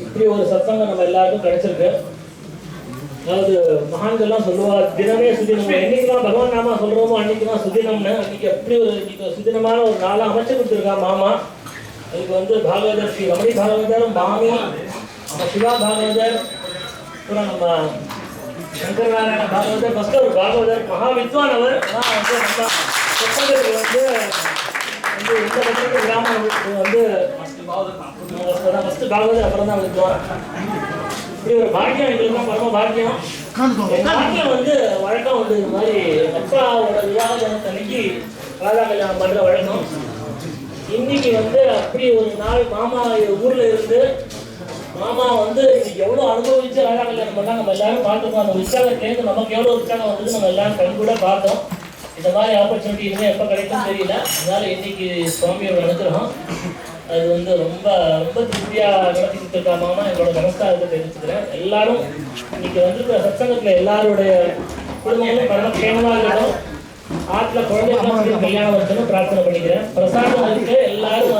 இப்படி ஒரு சத்சங்கம் நம்ம எல்லாருக்கும் கிடைச்சிருக்கு. அதாவது மகான்கள்லாம் சொல்லுவா தினமே சுதினம், என்னைக்குதான் பகவான் நாமா சொல்றோமோ அன்னைக்குதான் சுதினம்னு. அன்னைக்கு எப்படி ஒரு இன்னைக்கு சுதினமான ஒரு நாளை அமைச்சு கொடுத்துருக்கா மாமா. அதுக்கு பாகவதர் ஸ்ரீ ரமணி பாகவதர், மாமி நம்ம சிவா பாகவதர், அப்புறம் நம்ம சங்கரநாராயண பாகவதர், ஃபர்ஸ்ட் ஒரு பாகவதர் மகா வித்வான் அவர். ஆனால் நம்ம சத்சங்கத்துக்கு இந்த பட்சத்து கிராமம் ஃபர்ஸ்ட் பாகவதர், அப்புறம் தான் வித்வான். இப்படி ஒரு பாக்கியம் எங்களுக்கு பரம பாக்கியம். பாக்கியம் வழக்கம் இது மாதிரி அப்பாவோட விவாக தினத்தன்னைக்கு ராதா கல்யாணம் பண்ற வழக்கம். இன்னைக்கு அப்படி ஒரு நாள் மாமா ஊர்ல இருந்து மாமா எவ்வளவு அனுபவிச்சு ராதா கல்யாணம் பண்ணா நம்ம எல்லாரும் பார்த்துக்கோம். அந்த உற்சாகத்திலேருந்து நமக்கு எவ்வளவு உற்சாகம் வந்தது நம்ம எல்லாரும் கண் கூட பார்த்தோம். இந்த மாதிரி ஆப்பர்ச்சுனிட்டி இனிமே எப்போ கிடைக்கும் தெரியல. அதனால இன்னைக்கு சுவாமியோட அனுகிரகம் அது ரொம்ப ரொம்ப திருப்தியா நடத்தி கொடுத்துருக்கா மாமா. எங்களோட நமஸ்காரத்தை தெரிவிச்சுக்கிறேன். எல்லாரும் இன்னைக்கு சத்சங்கத்துல எல்லாருடைய குடும்பங்களும் பரம கேமமா இருக்கணும். ஆற்றுல குழந்தைகளும் கல்யாணம் வரணும்னு பிரார்த்தனை பண்ணிக்கிறேன். பிரசாதம் இருக்கு, எல்லாரும்